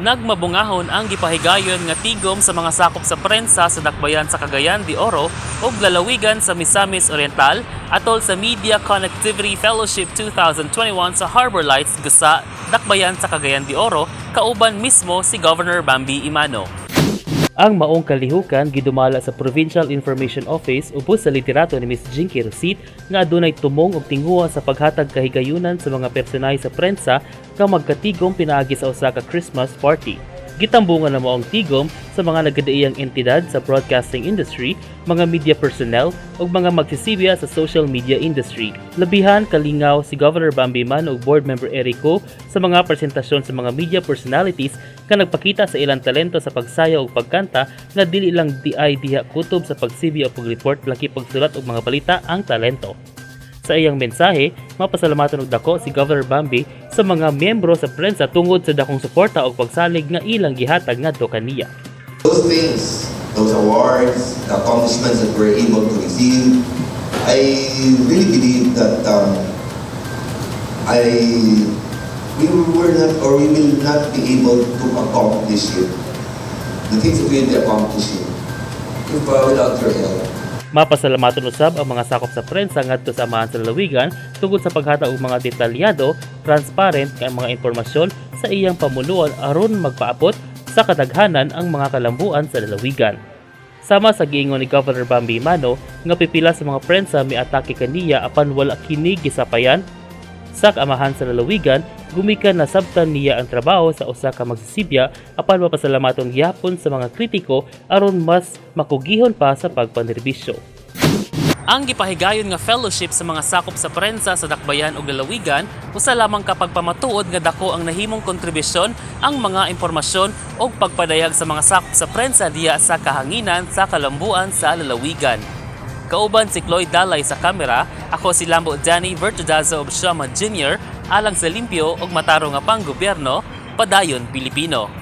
Nagmabungahon ang gipahigayon nga tigom sa mga sakop sa prensa sa dakbayan sa Cagayan de Oro ug lalawigan sa Misamis Oriental atol sa Media Connectivity Fellowship 2021 sa Harbor Lights gusa dakbayan sa Cagayan de Oro kauban mismo si Governor Bambi Imano. Ang maong kalihukan gidumala sa Provincial Information Office ubos sa literato ni Ms. Jinky Rosit nga adunay tumong og tinghuwa sa paghatag kahigayunan sa mga personahe sa prensa nga magkatigom pinaagi sa usa ka Christmas party. Gitambungan na maong tigom sa mga nagadaiyang entidad sa broadcasting industry, mga media personnel ug mga magsisibya sa social media industry. Labihan kalingaw si Governor Bambi Man ug Board Member Erico sa mga presentasyon sa mga media personalities nga nagpakita sa ilang talento sa pagsayaw ug pagkanta nga dili lang diha kutob sa pagsibya o pag-report laki pagsulat og mga balita ang talento. Sa iyang mensahe, mapasalamatan og dako si Governor Bambi sa mga miyembro sa prensa tungod sa dakong suporta o pagsalig nga ilang gihatag ngadto kaniya. Those things, those awards, the accomplishments that we're able to receive, I really believe that we will not be able to accomplish it. The things that we will be accomplishing without your help. Mapasalamatan usab ang mga sakop sa prensa ngadto sa amahan sa lalawigan tungod sa paghatag og mga detalyado, transparent nga mga impormasyon sa iyang pamunuan aron magpaabot sa kadaghanan ang mga kalambuan sa lalawigan. Sama sa giingon ni Governor Bambi Imano nga pipila sa mga prensa miatake kaniya apan wala kini gisapayan sa amahan sa lalawigan, gumikan na sabtan niya ang trabaho sa usa ka magsisibya apan mapasalamaton gyapon sa mga kritiko aron mas makugihon pa sa pagpanerbisyo. Ang gipahigayon nga fellowship sa mga sakop sa prensa sa dakbayan ug lalawigan usa lamang kapag pamatuod nga dako ang nahimong kontribusyon ang mga impormasyon ug pagpadayag sa mga sakop sa prensa diya sa kahanginan sa kalambuan sa lalawigan. Kauban si Cloyd Dalay sa kamera, ako si Lambo Danny Vertudazo of Shama Jr. alang sa limpyo ug mataro nga panggobyerno, padayon Pilipino.